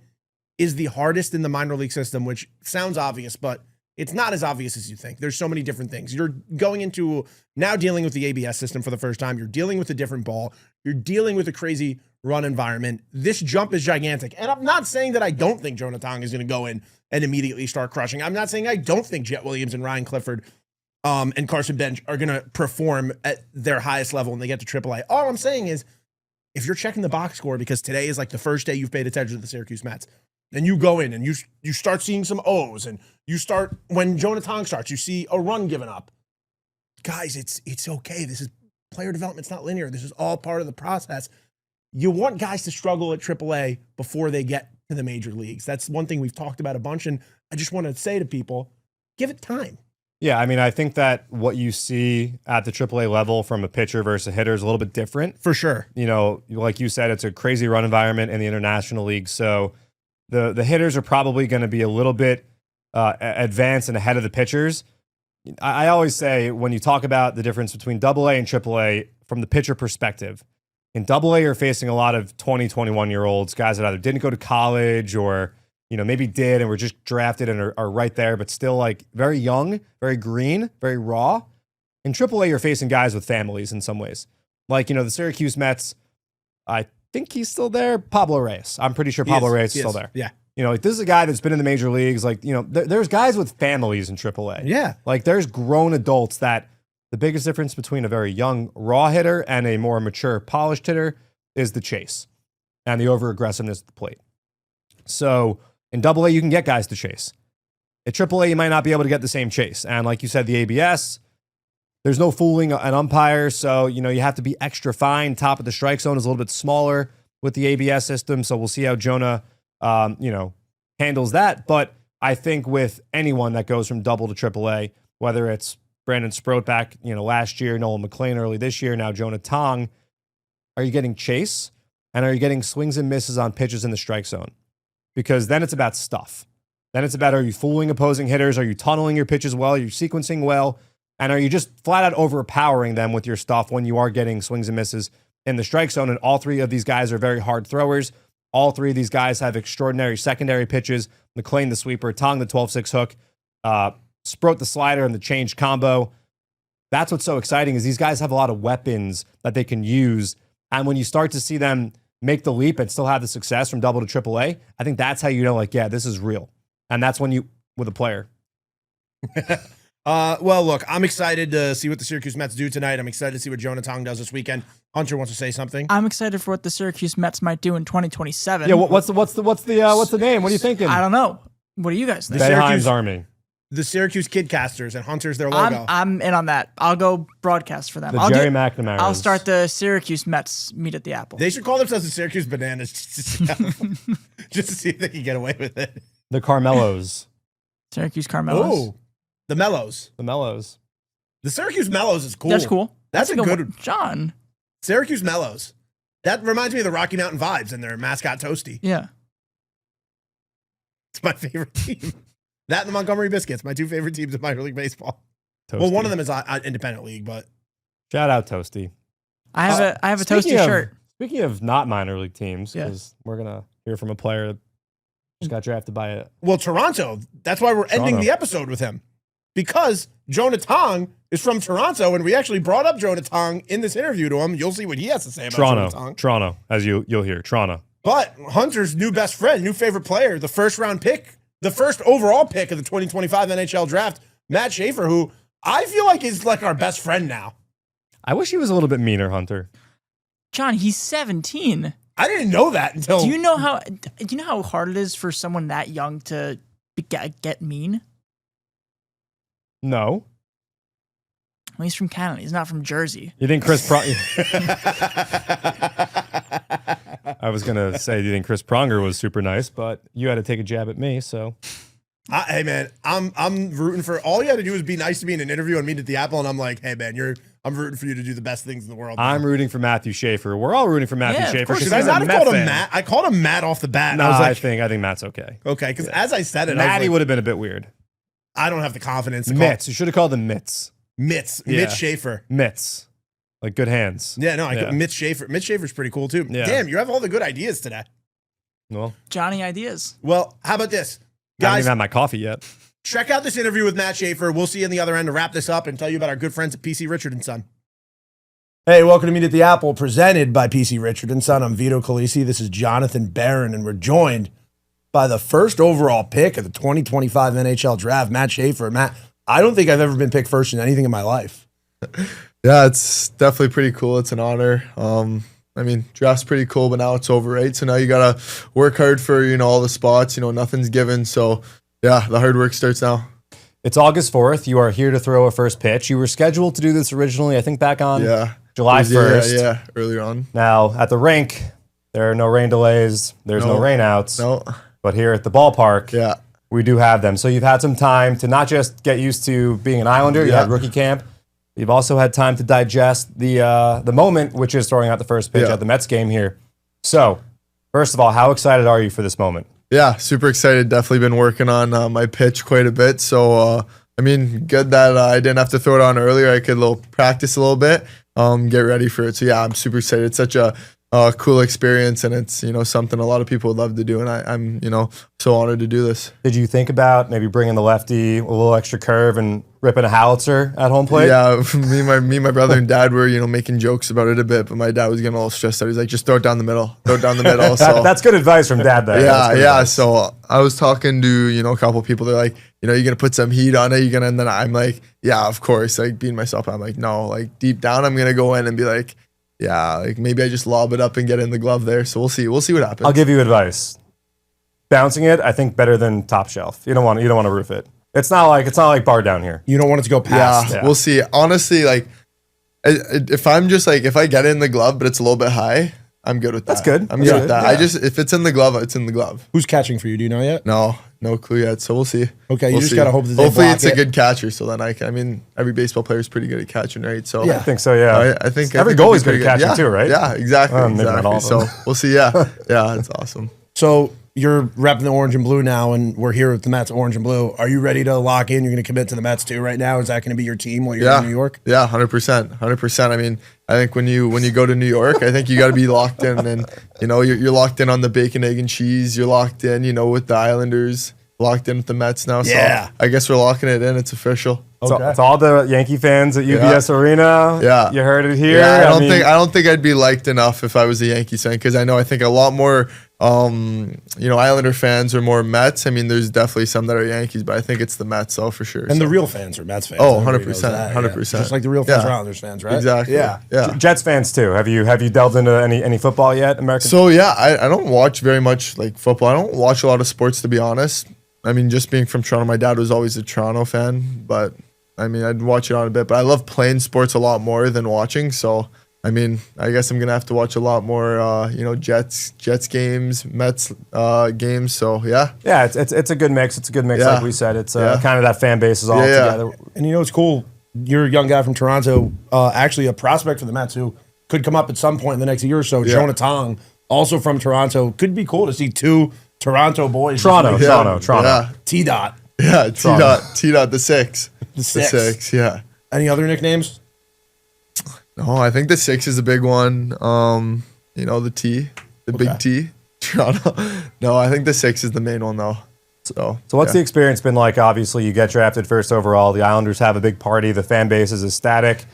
is the hardest in the minor league system, which sounds obvious, but it's not as obvious as you think. There's so many different things. You're going into now dealing with the ABS system for the first time. You're dealing with a different ball. You're dealing with a crazy run environment. This jump is gigantic. And I'm not saying that I don't think Jonah Tong is going to go in and immediately start crushing. I'm not saying I don't think Jett Williams and Ryan Clifford and Carson Benge are going to perform at their highest level when they get to AAA. All I'm saying is, if you're checking the box score, because today is like the first day you've paid attention to the Syracuse Mets, and you go in and you start seeing some O's, and you start, when Jonah Tong starts, you see a run given up. Guys, it's okay. This is player development. It's not linear. This is all part of the process. You want guys to struggle at AAA before they get to the major leagues. That's one thing we've talked about a bunch, and I just want to say to people, give it time. Yeah, I mean, I think that what you see at the AAA level from a pitcher versus a hitter is a little bit different. For sure. You know, like you said, it's a crazy run environment in the international league. So the hitters are probably going to be a little bit advanced and ahead of the pitchers. I always say when you talk about the difference between AA and AAA from the pitcher perspective, in AA you're facing a lot of 20, 21-year-olds, guys that either didn't go to college or maybe did and were just drafted and are right there, but still like very young, very green, very raw. In AAA, you're facing guys with families in some ways. Like, the Syracuse Mets, I think he's still there. Pablo Reyes. I'm pretty sure Pablo Reyes is still there. Yeah. Like this is a guy that's been in the major leagues. Like, there's guys with families in AAA. Yeah. Like there's grown adults that the biggest difference between a very young raw hitter and a more mature polished hitter is the chase and the over-aggressiveness at the plate. So in AA, you can get guys to chase. At AAA, you might not be able to get the same chase. And like you said, the ABS, there's no fooling an umpire. So, you have to be extra fine. Top of the strike zone is a little bit smaller with the ABS system. So we'll see how Jonah, handles that. But I think with anyone that goes from double to AAA, whether it's Brandon Sproat back, last year, Nolan McLean early this year, now Jonah Tong, are you getting chase? And are you getting swings and misses on pitches in the strike zone? Because then it's about stuff. Then it's about, are you fooling opposing hitters? Are you tunneling your pitches well? Are you sequencing well? And are you just flat out overpowering them with your stuff when you are getting swings and misses in the strike zone? And all three of these guys are very hard throwers. All three of these guys have extraordinary secondary pitches. McLean, the sweeper, Tong, the 12-6 hook, Sproat, the slider, and the change combo. That's what's so exciting is these guys have a lot of weapons that they can use. And when you start to see them make the leap and still have the success from double to AAA, I think that's how you know, like, yeah, this is real. And that's when with a player. Well, look, I'm excited to see what the Syracuse Mets do tonight. I'm excited to see what Jonah Tong does this weekend. Hunter wants to say something. I'm excited for what the Syracuse Mets might do in 2027. Yeah, what's the name? What are you thinking? I don't know. What do you guys think? Bayheim's Army. The Syracuse Kidcasters, and Hunter's their logo. I'm in on that. I'll go broadcast for them. The Jerry McNamara. I'll start the Syracuse Mets meet at the Apple. They should call themselves the Syracuse Bananas just to see if they can get away with it. The Carmelos. Syracuse Carmelos. Oh, the Mellows. The Mellows. The Syracuse Mellows is cool. That's cool. That's a good one. John. Syracuse Mellows. That reminds me of the Rocky Mountain Vibes and their mascot Toasty. Yeah. It's my favorite team. That and the Montgomery Biscuits, my two favorite teams in minor league baseball. Toasty. Well, one of them is independent league, but shout out Toasty. I have a Toasty shirt. Speaking of not minor league teams, Yeah. because we're gonna hear from a player that just got drafted by a Toronto. That's why we're ending the episode with him, because Jonah Tong is from Toronto, and we actually brought up Jonah Tong in this interview to him. You'll see what he has to say about Jonah Tong. Toronto, as you'll hear, Toronto. But Hunter's new best friend, new favorite player, the first round pick. The first overall pick of the 2025 NHL draft, Matt Schaefer, who I feel like is like our best friend now. I wish he was a little bit meaner, Hunter. John, he's 17. I didn't know that until. Do you know how hard it is for someone that young to get mean? No. Well, he's from Canada. He's not from Jersey. You think Chris I was gonna say, do you think Chris Pronger was super nice? But you had to take a jab at me, so. Hey man, I'm rooting for. All you had to do is be nice to me in an interview and meet at the Apple, and I'm like, hey man, I'm rooting for you to do the best things in the world. I'm rooting for Matthew Schaefer. We're all rooting for Matthew Schaefer. Of course. Should I not have called him Matt? I called him Matt off the bat. No, I think Matt's okay. Okay, because as I said it, Matty would have been a bit weird. I don't have the confidence. To Mitts. You should have called him Mitts. Mitts. Yeah. Mitch Schaefer. Mitts. Like good hands. Yeah, no, Mitch Schaefer. Mitch Schaefer's pretty cool too. Yeah. Damn, you have all the good ideas today. Well, Johnny ideas. Well, how about this? I haven't Guys, even had my coffee yet. check out this interview with Matt Schaefer. We'll see you on the other end to wrap this up and tell you about our good friends at PC Richard & Son. Hey, welcome to Meet at the Apple, presented by PC Richard & Son. I'm Vito Calisi. This is Jonathan Barron, and we're joined by the first overall pick of the 2025 NHL Draft, Matt Schaefer. Matt, I don't think I've ever been picked first in anything in my life. Yeah, it's definitely pretty cool. It's an honor. I mean, draft's pretty cool, but now it's over, right? So now you got to work hard for, all the spots. Nothing's given. So, yeah, the hard work starts now. It's August 4th. You are here to throw a first pitch. You were scheduled to do this originally, I think, back on July 1st. Yeah, earlier on. Now, at the rink, There are no rain delays. There's no rainouts. No. But here at the ballpark, Yeah. we do have them. So you've had some time to not just get used to being an Islander. You had rookie camp. You've also had time to digest the moment, which is throwing out the first pitch at the Mets game here. So, first of all, how excited are you for this moment? Yeah, super excited. Definitely been working on my pitch quite a bit. So, I mean, good that I didn't have to throw it on earlier. I could practice a little bit, get ready for it. So, yeah, I'm super excited. It's such a cool experience, and it's, something a lot of people would love to do. And I'm, so honored to do this. Did you think about maybe bringing the lefty, a little extra curve, and ripping a howitzer at home plate? Yeah, me, my brother, and dad were, making jokes about it a bit, but my dad was getting a little stressed out. He's like, just throw it down the middle. Throw it down the middle. So That's good advice from dad there. Yeah. So I was talking to, a couple people. They're like, you're going to put some heat on it. And then I'm like, yeah, of course. Like, being myself, I'm like, no, like deep down, I'm going to go in and be like, yeah, like maybe I just lob it up and get in the glove there. So we'll see. We'll see what happens. I'll give you advice. Bouncing it, I think, better than top shelf. You don't want to roof it. It's not like bar down here. You don't want it to go past. Yeah, we'll see. Honestly, like if I'm just like, if I get it in the glove, but it's a little bit high, I'm good with that. That's good. I'm good with that. Yeah. If it's in the glove, it's in the glove. Who's catching for you? Do you know yet? No clue yet. So we'll see. Okay, you We'll just see. gotta hope that they hopefully block it's it. a good catcher. So then every baseball player is pretty good at catching, right? So I think so, yeah. I think Every they'll goalie's be good pretty at catching too, right? Yeah, exactly. Maybe not all of So them. we'll see. Yeah, it's awesome. So you're repping the orange and blue now, and we're here with the Mets orange and blue. Are you ready to lock in? You're going to commit to the Mets too right now? Is that going to be your team while you're in New York? Yeah, 100%. I mean, I think when you go to New York, I think you got to be locked in, and you're locked in on the bacon, egg, and cheese. You're locked in, with the Islanders. Locked in with the Mets now. So Yeah. I guess we're locking it in. It's official. So it's all the Yankee fans at UBS Arena. Yeah. You heard it here. Yeah, I don't think I'd be liked enough if I was a Yankees fan, because I think a lot more Islander fans are more Mets. I mean, there's definitely some that are Yankees, but I think it's the Mets though for sure. And the real fans are Mets fans. Oh, Everybody 100%, knows that, 100%. Just like the real fans are Islanders fans, right? Exactly. Yeah. Jets fans too. Have you delved into any football yet, American? So yeah, I don't watch very much like football. I don't watch a lot of sports, to be honest. I mean, just being from Toronto, my dad was always a Toronto fan, but I mean, I'd watch it on a bit. But I love playing sports a lot more than watching. So I mean, I guess I'm gonna have to watch a lot more, Jets games, Mets games. So yeah. Yeah, it's a good mix. It's a good mix, Yeah. like we said. It's kind of that fan base is all together. And it's cool. You're a young guy from Toronto, actually a prospect for the Mets who could come up at some point in the next year or so. Yeah. Jonah Tong, also from Toronto. Could be cool to see two Toronto boys. Toronto. Yeah. T-Dot. Yeah, T-Dot, the six. The six. Yeah. Any other nicknames? No, I think the 6 is a big one. The T, the big T, Toronto. No, I think the 6 is the main one though. So what's the experience been like? Obviously, you get drafted first overall. The Islanders have a big party. The fan base is ecstatic.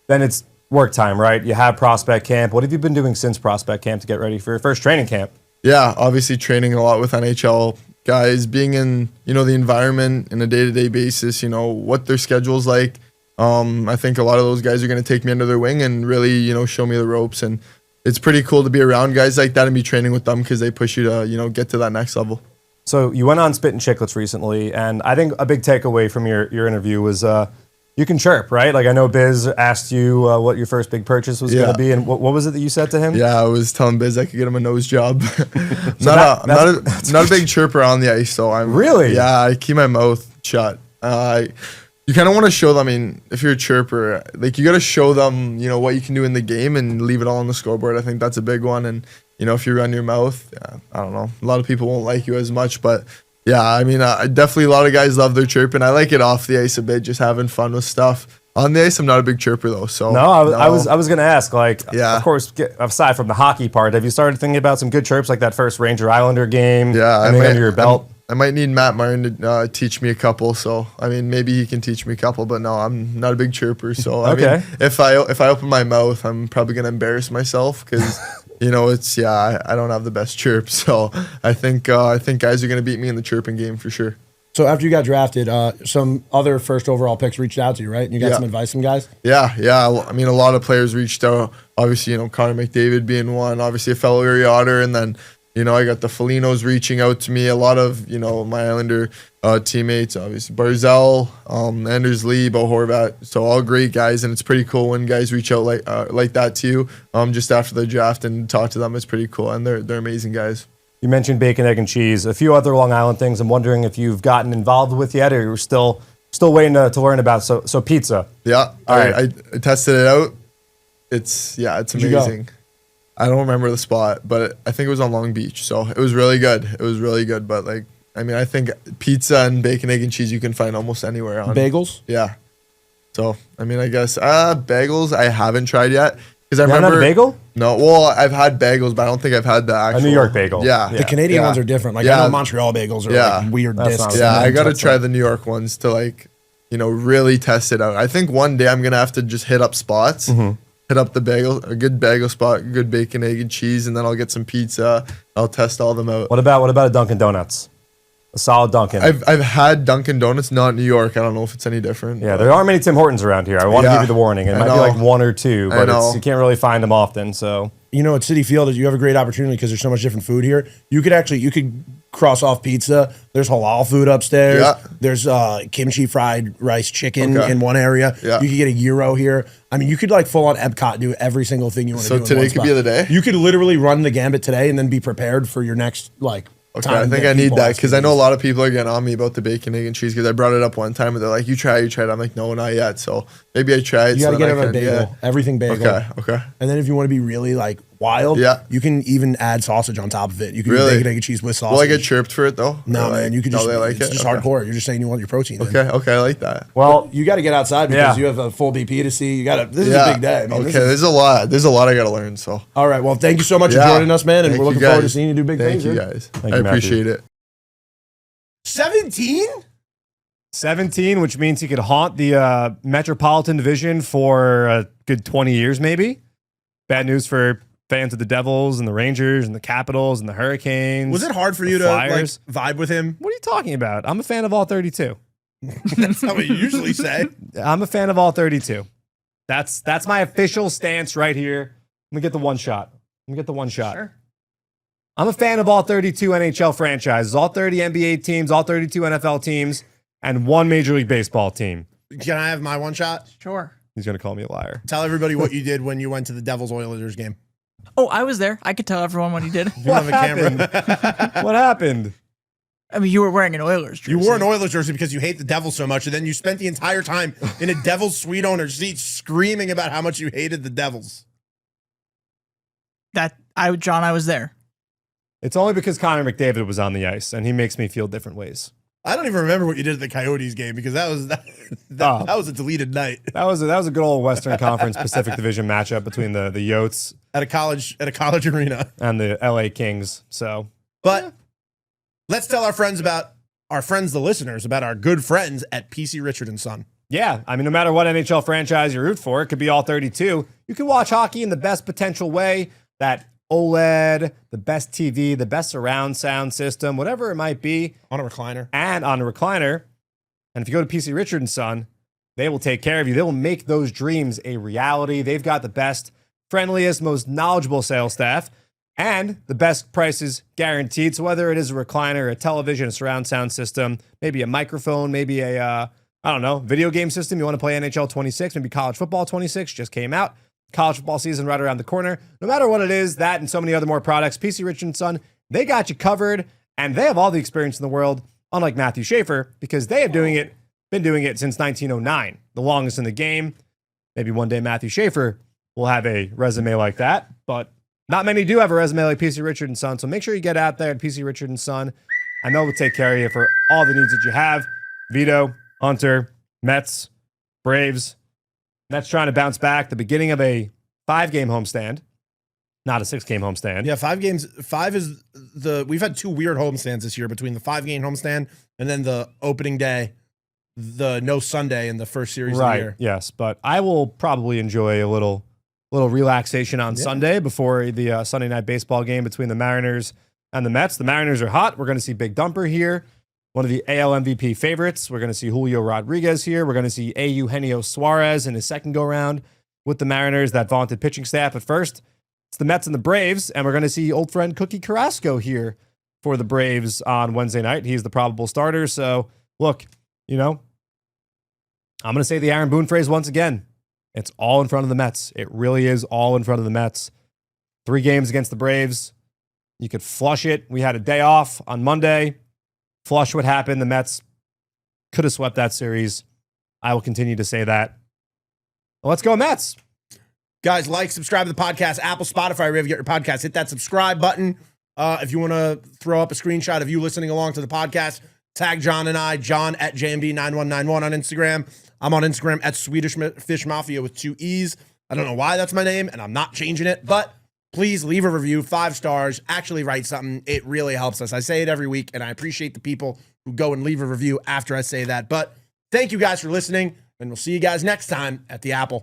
Then it's work time, right? You have prospect camp. What have you been doing since prospect camp to get ready for your first training camp? Yeah, obviously training a lot with NHL guys, being in, the environment in a day-to-day basis, what their schedule's like. I think a lot of those guys are going to take me under their wing and really, show me the ropes. And it's pretty cool to be around guys like that and be training with them because they push you to, get to that next level. So you went on Spit and Chicklets recently, and I think a big takeaway from your interview was you can chirp, right? Like I know Biz asked you what your first big purchase was going to be, and what was it that you said to him? Yeah, I was telling Biz I could get him a nose job. not a big chirper on the ice, so I'm really. Yeah, I keep my mouth shut. You kind of want to show them. I mean, if you're a chirper, like you got to show them, what you can do in the game and leave it all on the scoreboard. I think that's a big one. And if you run your mouth, I don't know, a lot of people won't like you as much, but. Yeah, I mean, definitely a lot of guys love their chirping. I like it off the ice a bit, just having fun with stuff. On the ice, I'm not a big chirper though. So I was gonna ask, like, yeah. Of course, aside from the hockey part, have you started thinking about some good chirps like that first Ranger Islander game? Yeah, under your belt. I might need Matt Martin to teach me a couple. So I mean, maybe he can teach me a couple. But no, I'm not a big chirper. So I mean, if I open my mouth, I'm probably gonna embarrass myself because. I don't have the best chirp, so I think guys are going to beat me in the chirping game for sure. So after you got drafted, some other first overall picks reached out to you, right? And you got some advice from guys? Yeah. I mean, a lot of players reached out. Obviously, Connor McDavid being one. Obviously, a fellow Erie Otter, and then You know, I got the Felinos reaching out to me. A lot of, you know, my Islander teammates, obviously Barzell, Anders Lee, Bo Horvat. So all great guys, and it's pretty cool when guys reach out like that to you just after the draft and talk to them. It's pretty cool, and they're amazing guys. You mentioned bacon, egg, and cheese. A few other Long Island things I'm wondering if you've gotten involved with yet, or you're still waiting to learn about. So pizza. Yeah, All right. I tested it out. It's amazing. I don't remember the spot, but I think it was on Long Beach. So it was really good. But like, I mean, I think pizza and bacon, egg, and cheese you can find almost anywhere. Bagels? Yeah. So, I mean, I guess bagels I haven't tried yet. Because I You haven't remember. had a bagel? No, well, I've had bagels, but I don't think I've had the actual. A New York bagel. Yeah. The Canadian Yeah. ones are different. Like, Yeah. I know Montreal bagels are like weird That's discs. not- Yeah, and I then got to it's try like- the New York ones to like, you know, really test it out. I think one day I'm going to have to just hit up spots, hit up the bagel, a good bagel spot, good bacon, egg, and cheese, and then I'll get some pizza. I'll test all them out. What about a Dunkin' Donuts? A solid Dunkin'. I've had Dunkin' Donuts, not New York. I don't know if it's any different. Yeah, but- there aren't many Tim Hortons around here. I want to Yeah, give you the warning. It I might be know. like one or two, I but know. you can't really find them often. So You know, at Citi Field, you have a great opportunity because there's so much different food here. You could cross off pizza. There's halal food upstairs. Yeah. There's kimchi fried rice chicken Okay. in one area. Yeah. You could get a gyro here. I mean, you could like full on Epcot do every single thing you want to So do. in today one could be spot. the day? You could literally run the gambit today and then be prepared for your next like. Okay, time I think that I need people that ask because you I know a these. lot of people are getting on me about the bacon, egg, and cheese because I brought it up one time and they're like, you try it. I'm like, no, not yet. So maybe I try it. You so gotta get then it I on a can- bagel. Everything bagel. Okay. And then if you want to be really like wild, Yeah. you can even add sausage on top of it. You can Really? do bacon, egg, and cheese with sausage. Will I get chirped for it though? No, Or, man, like, you could just. they like it's it? just Okay. hardcore. You're just saying you want your protein. in. Okay, I like that. well, You got to get outside because Yeah. you have a full BP to see. This is Yeah. a big day. Man. Okay, This is- there's a lot. There's a lot I got to learn. So all right. Well, thank you so much Yeah. for joining us, man. And Thank we're you looking forward to guys. seeing you do big Thank things. you dude. guys. Thank I you, Matthew. appreciate it. 17? 17, which means he could haunt the Metropolitan Division for a good 20 years, maybe. Bad news for fans of the Devils and the Rangers and the Capitals and the Hurricanes. Was it hard for the you to like Flyers. vibe with him? What are you talking about? I'm a fan of all 32. That's not what you usually say. I'm a fan of all 32. That's my official stance right here. Let me get the one shot. Sure. I'm a fan of all 32 NHL franchises, all 30 NBA teams, all 32 NFL teams, and one Major League Baseball team. Can I have my one shot? Sure. He's going to call me a liar. Tell everybody what you did when you went to the Devils Oilers game. Oh, I was there. I could tell everyone what he did. You don't have a camera. What happened? I mean, you were wearing an Oilers jersey. You wore an Oilers jersey because you hate the Devils so much, and then you spent the entire time in a Devils suite owner's seat screaming about how much you hated the Devils. John, I was there. It's only because Connor McDavid was on the ice, and he makes me feel different ways. I don't even remember what you did at the Coyotes game because that was a deleted night That was a good old Western Conference Pacific Division matchup between the Yotes at a college arena. and the LA Kings. So, But let's tell our friends, the listeners, about our good friends at PC Richard & Son. yeah, I mean, no matter what NHL franchise you root for, it could be all 32. You can watch hockey in the best potential way. That OLED, the best TV, the best surround sound system, whatever it might be, On a recliner. and on a recliner. And if you go to PC Richard & Son, they will take care of you. They will make those dreams a reality. They've got the best, friendliest, most knowledgeable sales staff, and the best prices guaranteed. So whether it is a recliner, a television, a surround sound system, maybe a microphone, maybe a, video game system. You want to play NHL 26, maybe college football 26 just came out. College football season right around the corner. No matter what it is, that and so many other more products, PC Richard & Son, they got you covered, and they have all the experience in the world, unlike Matthew Schaefer, because they have been doing it since 1909, the longest in the game. Maybe one day Matthew Schaefer will have a resume like that, but not many do have a resume like PC Richard & Son, so make sure you get out there at PC Richard & Son, and they'll take care of you for all the needs that you have. Vito, Hunter, Mets, Braves. Mets trying to bounce back. The beginning of a 5-game homestand, not a 6-game homestand. Yeah, 5 games. 5 is we've had 2 weird homestands this year between the 5-game homestand and then the opening day, the no Sunday in the first series of the Right. year. Yes, but I will probably enjoy a little relaxation on Sunday before the Sunday night baseball game between the Mariners and the Mets. The Mariners are hot. We're going to see Big Dumper here, one of the AL MVP favorites. We're going to see Julio Rodriguez here. We're going to see Eugenio Suarez in his second go-round with the Mariners, that vaunted pitching staff at first. It's the Mets and the Braves, and we're going to see old friend Cookie Carrasco here for the Braves on Wednesday night. He's the probable starter. So, look, I'm going to say the Aaron Boone phrase once again. It's all in front of the Mets. It really is all in front of the Mets. 3 games against the Braves. You could flush it. We had a day off on Monday. Flush what happened. The Mets could have swept that series. I will continue to say that. Well, let's go Mets. Guys, subscribe to the podcast, Apple, Spotify, wherever you get your podcast. Hit that subscribe button. If you want to throw up a screenshot of you listening along to the podcast, tag John and I, John at JMD9191 on Instagram. I'm on Instagram at Swedish Fish Mafia with 2 E's. I don't know why that's my name, and I'm not changing it, but please leave a review, 5 stars, actually write something. It really helps us. I say it every week, and I appreciate the people who go and leave a review after I say that. But thank you guys for listening, and we'll see you guys next time at the Apple.